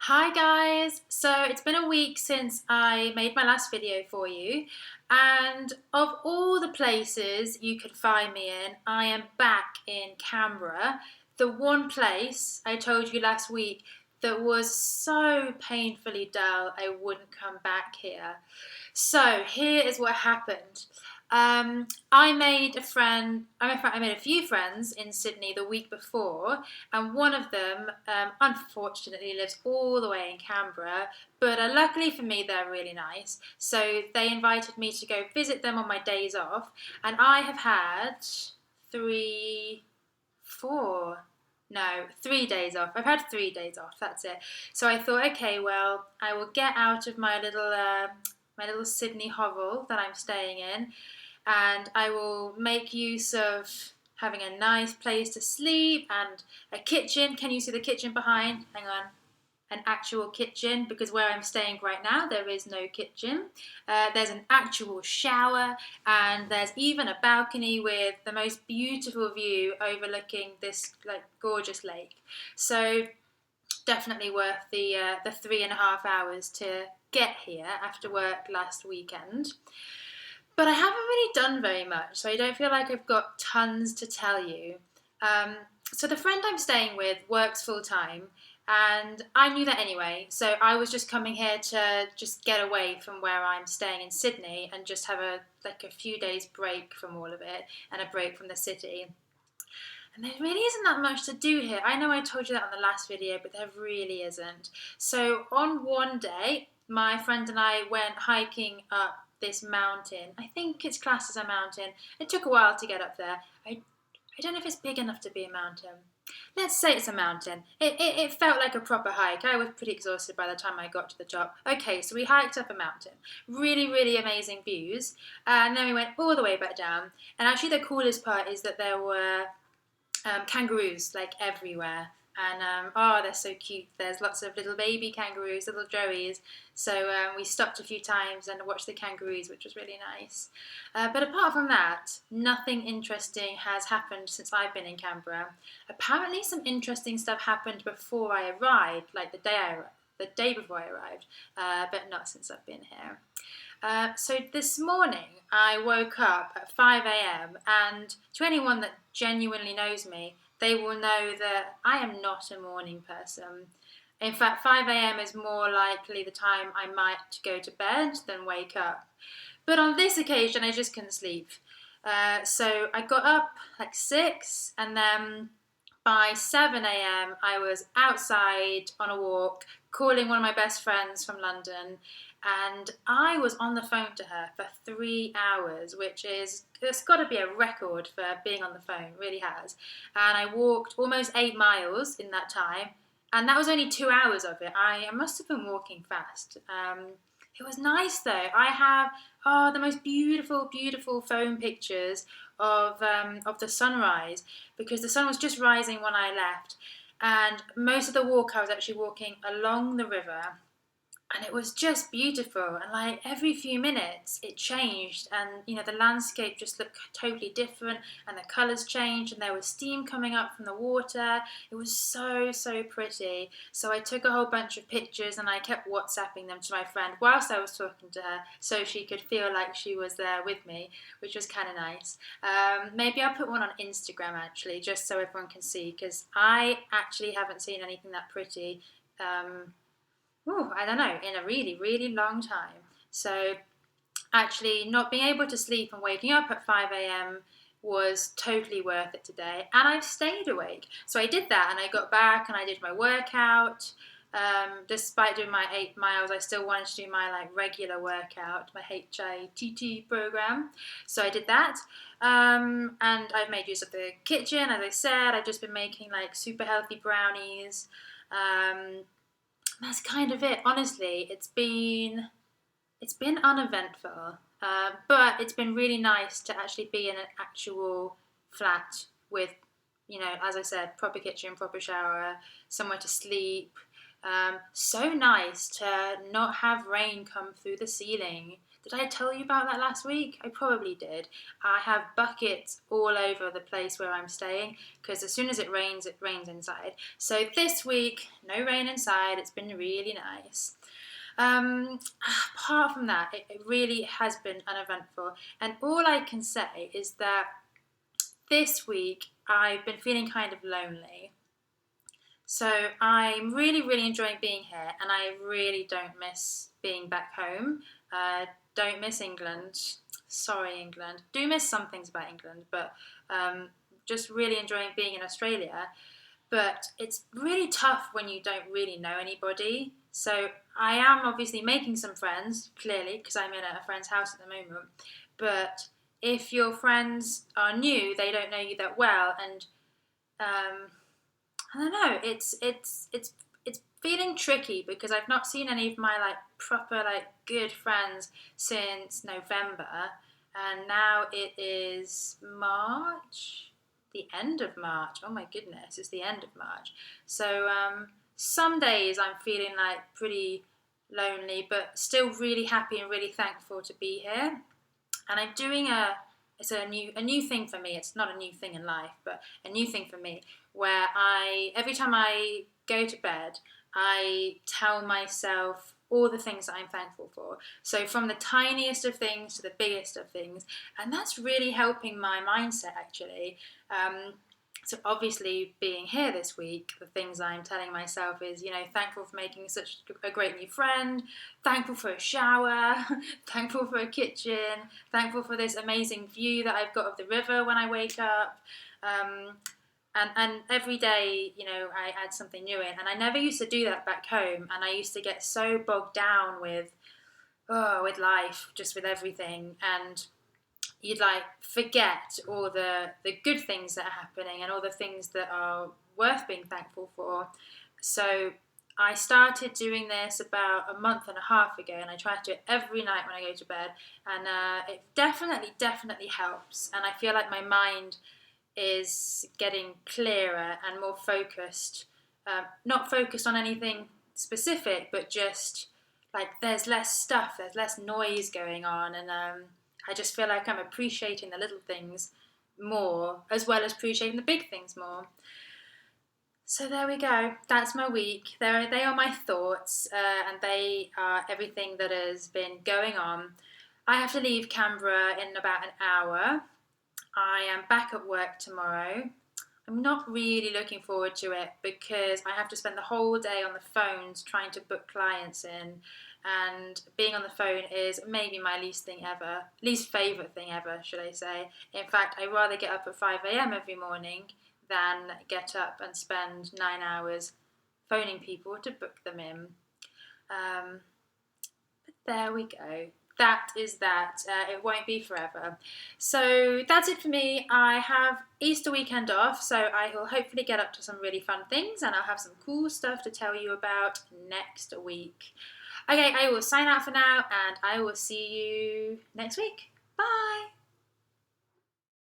Hi guys! So it's been a week since I made my last video for you, and of all the places you could find me in, I am back in Canberra, the one place I told you last week that was so painfully dull I wouldn't come back here. So here is what happened. I made a friend. I made a few friends in Sydney the week before, and one of them, unfortunately, lives all the way in Canberra. But luckily for me, they're really nice. So they invited me to go visit them on my days off, and I have had three, four, no, 3 days off. I've had 3 days off. That's it. So I thought, okay, well, I will get out of my little Sydney hovel that I'm staying in, and I will make use of having a nice place to sleep and a kitchen. Can you see the kitchen behind? Hang on. An actual kitchen, because where I'm staying right now there is no kitchen. There's an actual shower, and there's even a balcony with the most beautiful view overlooking this like gorgeous lake. So definitely worth the 3.5 hours to get here after work last weekend. But I haven't really done very much, so I don't feel like I've got tons to tell you. Um, so the friend I'm staying with works full time, and I knew that anyway. So I was just coming here to just get away from where I'm staying in Sydney and just have a few days break from all of it and a break from the city. And there really isn't that much to do here. I know I told you that on the last video, but there really isn't. So on one day, my friend and I went hiking up this mountain. I think it's classed as a mountain. It took a while to get up there. I don't know if it's big enough to be a mountain. Let's say it's a mountain. It felt like a proper hike. I was pretty exhausted by the time I got to the top. Okay, so we hiked up a mountain. Really, really amazing views. And then we went all the way back down. And actually, the coolest part is that there were kangaroos like everywhere, and oh, they're so cute. There's lots of little baby kangaroos, little joeys. So we stopped a few times and watched the kangaroos, which was really nice. But apart from that, nothing interesting has happened since I've been in Canberra. Apparently, some interesting stuff happened before I arrived, like the day before I arrived, but not since I've been here. So this morning I woke up at 5 a.m. and to anyone that genuinely knows me, they will know that I am not a morning person. In fact, 5 a.m. is more likely the time I might go to bed than wake up. But on this occasion, I just couldn't sleep. So I got up like 6, and then by 7 a.m., I was outside on a walk calling one of my best friends from London, and I was on the phone to her for 3 hours, which is, it's got to be a record for being on the phone, really has. And I walked almost 8 miles in that time, and that was only 2 hours of it. I must have been walking fast. It was nice though. I have the most beautiful, beautiful phone pictures of the sunrise, because the sun was just rising when I left, and most of the walk I was actually walking along the river, and it was just beautiful. And like every few minutes it changed, and the landscape just looked totally different, and the colors changed, and there was steam coming up from the water. It was so, so pretty. So I took a whole bunch of pictures, and I kept WhatsApping them to my friend whilst I was talking to her, so she could feel like she was there with me, which was kind of nice. Maybe I'll put one on Instagram actually, just so everyone can see, because I actually haven't seen anything that pretty, I don't know, in a really, really long time. So actually, not being able to sleep and waking up at 5 a.m. was totally worth it today. And I've stayed awake. So I did that, and I got back and I did my workout. Despite doing my 8 miles, I still wanted to do my regular workout, my HIIT program. So I did that. And I've made use of the kitchen, as I said. I've just been making super healthy brownies. That's kind of it. Honestly, it's been uneventful, but it's been really nice to actually be in an actual flat with, as I said, proper kitchen, proper shower, somewhere to sleep. So nice to not have rain come through the ceiling. Did I tell you about that last week? I probably did. I have buckets all over the place where I'm staying because as soon as it rains inside. So this week, no rain inside. It's been really nice. Apart from that, it really has been uneventful. And all I can say is that this week I've been feeling kind of lonely. So I'm really, really enjoying being here, and I really don't miss being back home. Don't miss England. Sorry, England. Do miss some things about England, but just really enjoying being in Australia. But it's really tough when you don't really know anybody. So I am obviously making some friends, clearly, because I'm in a friend's house at the moment. But if your friends are new, they don't know you that well, and I don't know. It's feeling tricky because I've not seen any of my like proper like good friends since November, and now it is March, the end of March. Oh my goodness, it's the end of March. So some days I'm feeling like pretty lonely, but still really happy and really thankful to be here. And I'm doing it's a new thing for me. It's not a new thing in life, but a new thing for me where I every time I go to bed, I tell myself all the things that I'm thankful for. So from the tiniest of things to the biggest of things, and that's really helping my mindset actually. So obviously being here this week, the things I'm telling myself is, thankful for making such a great new friend, thankful for a shower, thankful for a kitchen, thankful for this amazing view that I've got of the river when I wake up. And every day, I add something new in. And I never used to do that back home. And I used to get so bogged down with life, just with everything. And you'd like forget all the good things that are happening and all the things that are worth being thankful for. So I started doing this about a month and a half ago, and I try to do it every night when I go to bed, and it definitely helps. And I feel like my mind is getting clearer and more focused, not focused on anything specific, but just like there's less stuff, there's less noise going on, and I just feel like I'm appreciating the little things more, as well as appreciating the big things more. So there we go. That's my week. They are my thoughts, and they are everything that has been going on. I have to leave Canberra in about an hour. I am back at work tomorrow. I'm not really looking forward to it because I have to spend the whole day on the phones trying to book clients in, and being on the phone is maybe my least favourite thing ever, should I say. In fact, I'd rather get up at 5 a.m. every morning than get up and spend 9 hours phoning people to book them in. But there we go. That is that. It won't be forever. So that's it for me. I have Easter weekend off, so I will hopefully get up to some really fun things, and I'll have some cool stuff to tell you about next week. Okay, I will sign out for now, and I will see you next week. Bye!